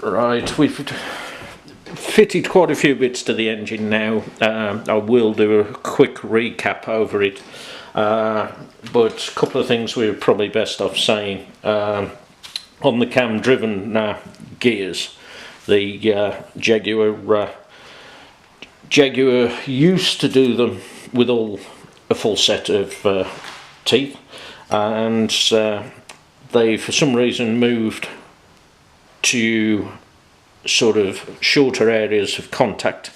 Right, we've fitted quite a few bits to the engine now. I will do a quick recap over it, but a couple of things we're probably best off saying. On the cam driven gears, the Jaguar used to do them with a full set of teeth, and they for some reason moved to sort of shorter areas of contact,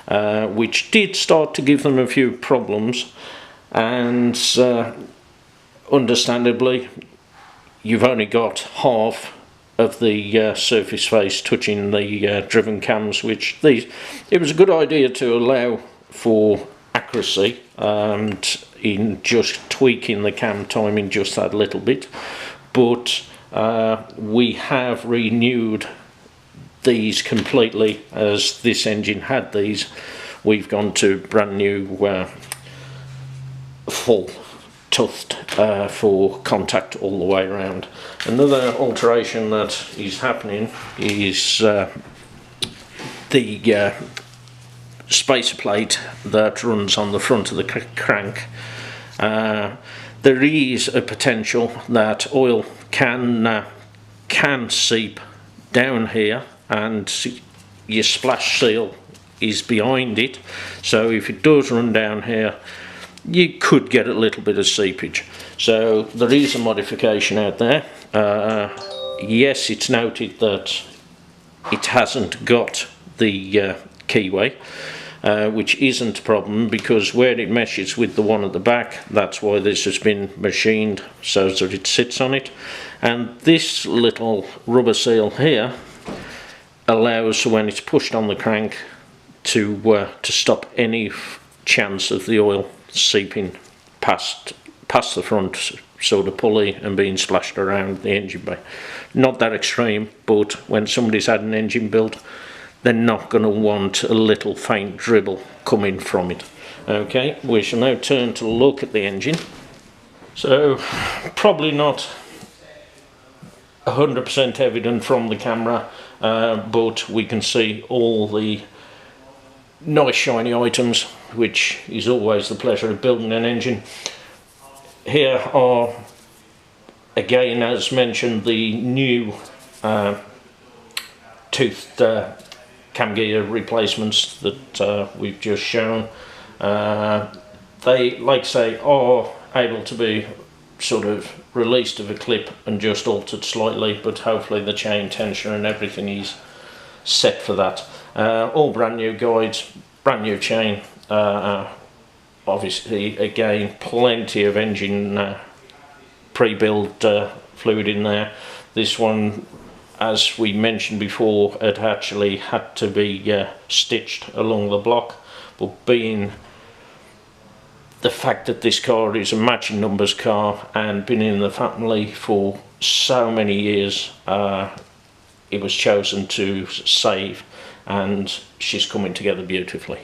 which did start to give them a few problems, and understandably you've only got half of the surface face touching the driven cams, which it was a good idea to allow for accuracy and in just tweaking the cam timing just that little bit, but we have renewed these completely. As this engine had these, we've gone to brand new full toothed for contact all the way around. Another alteration that is happening is the spacer plate that runs on the front of the crank. There is a potential that oil can seep down here, and your splash seal is behind it, so if it does run down here you could get a little bit of seepage. So there is a modification out there. Yes, it's noted that it hasn't got the keyway, which isn't a problem, because where it meshes with the one at the back, that's why this has been machined so that it sits on it. And this little rubber seal here allows, when it's pushed on the crank, to stop any chance of the oil seeping past the front sort of pulley and being splashed around the engine bay. Not that extreme, but when somebody's had an engine built, they're not going to want a little faint dribble coming from it. Okay, we shall now turn to look at the engine. So probably not 100% evident from the camera, but we can see all the nice shiny items, which is always the pleasure of building an engine. Here are, again as mentioned, the new toothed cam gear replacements that we've just shown. They, like I say, are able to be sort of released of a clip and just altered slightly, but hopefully the chain tension and everything is set for that. All brand new guides, brand new chain, obviously again plenty of engine pre-built fluid in there. This one, as we mentioned before, it actually had to be stitched along the block, but being the fact that this car is a matching numbers car and been in the family for so many years, it was chosen to save, and she's coming together beautifully.